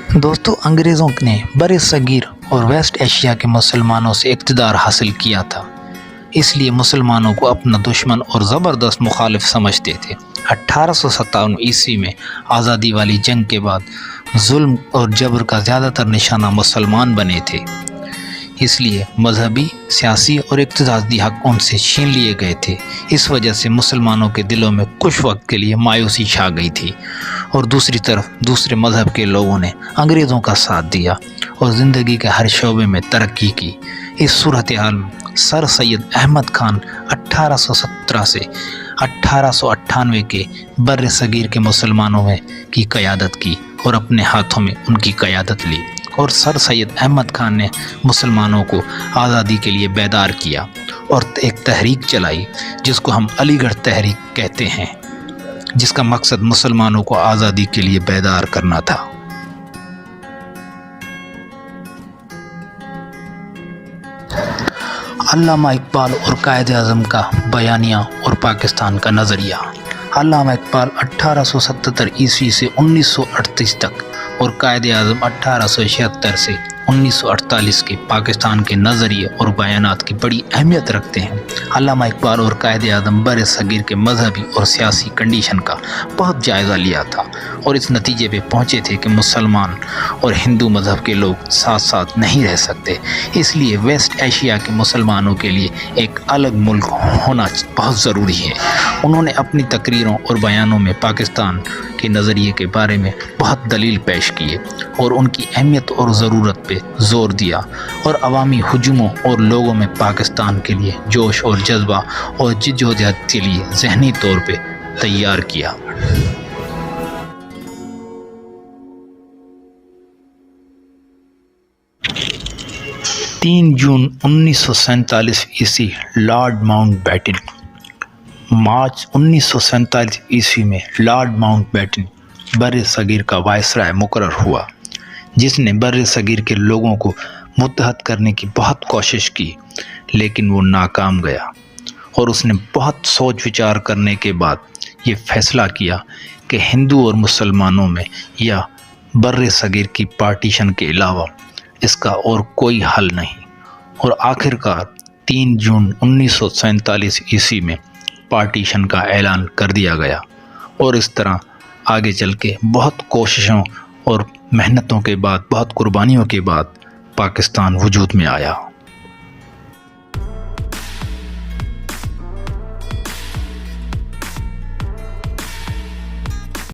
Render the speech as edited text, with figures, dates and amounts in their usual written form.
دوستو، انگریزوں نے بر صغیر اور ویسٹ ایشیا کے مسلمانوں سے اقتدار حاصل کیا تھا، اس لیے مسلمانوں کو اپنا دشمن اور زبردست مخالف سمجھتے تھے۔ 1857 میں آزادی والی جنگ کے بعد ظلم اور جبر کا زیادہ تر نشانہ مسلمان بنے تھے، اس لیے مذہبی، سیاسی اور اقتصادی حق ان سے چھین لیے گئے تھے۔ اس وجہ سے مسلمانوں کے دلوں میں کچھ وقت کے لیے مایوسی چھا گئی تھی، اور دوسری طرف دوسرے مذہب کے لوگوں نے انگریزوں کا ساتھ دیا اور زندگی کے ہر شعبے میں ترقی کی۔ اس صورتحال میں سر سید احمد خان 1817 سے 1898 کے بر صغیر کے مسلمانوں میں کی قیادت کی اور اپنے ہاتھوں میں ان کی قیادت لی، اور سر سید احمد خان نے مسلمانوں کو آزادی کے لیے بیدار کیا اور ایک تحریک چلائی جس کو ہم علی گڑھ تحریک کہتے ہیں، جس کا مقصد مسلمانوں کو آزادی کے لیے بیدار کرنا تھا۔ علامہ اقبال اور قائد اعظم کا بیانیہ اور پاکستان کا نظریہ۔ علامہ اقبال 1877 سے 1938 تک اور قائد اعظم 1876 سے 1948 کے پاکستان کے نظریے اور بیانات کی بڑی اہمیت رکھتے ہیں۔ علامہ اقبال اور قائد اعظم بر صغیر کے مذہبی اور سیاسی کنڈیشن کا بہت جائزہ لیا تھا اور اس نتیجے پہ پہنچے تھے کہ مسلمان اور ہندو مذہب کے لوگ ساتھ ساتھ نہیں رہ سکتے، اس لیے ویسٹ ایشیا کے مسلمانوں کے لیے ایک الگ ملک ہونا بہت ضروری ہے۔ انہوں نے اپنی تقریروں اور بیانوں میں پاکستان کے نظریے کے بارے میں بہت دلیل پیش کیے اور ان کی اہمیت اور ضرورت پہ زور دیا، اور عوامی ہجوموں اور لوگوں میں پاکستان کے لیے جوش اور جذبہ اور جدوجہد کے لیے ذہنی طور پہ تیار کیا۔ 3 جون 1947 لارڈ ماؤنٹ بیٹن۔ مارچ 1947 میں لارڈ ماؤنٹ بیٹن بر صغیر کا وائسرائے مقرر ہوا، جس نے بر صغیر کے لوگوں کو متحد کرنے کی بہت کوشش کی، لیکن وہ ناکام گیا، اور اس نے بہت سوچ وچار کرنے کے بعد یہ فیصلہ کیا کہ ہندو اور مسلمانوں میں یا بر صغیر کی پارٹیشن کے علاوہ اس کا اور کوئی حل نہیں، اور آخر کار 3 جون 1947 میں پارٹیشن کا اعلان کر دیا گیا، اور اس طرح آگے چل کے بہت کوششوں اور محنتوں کے بعد، بہت قربانیوں کے بعد پاکستان وجود میں آیا۔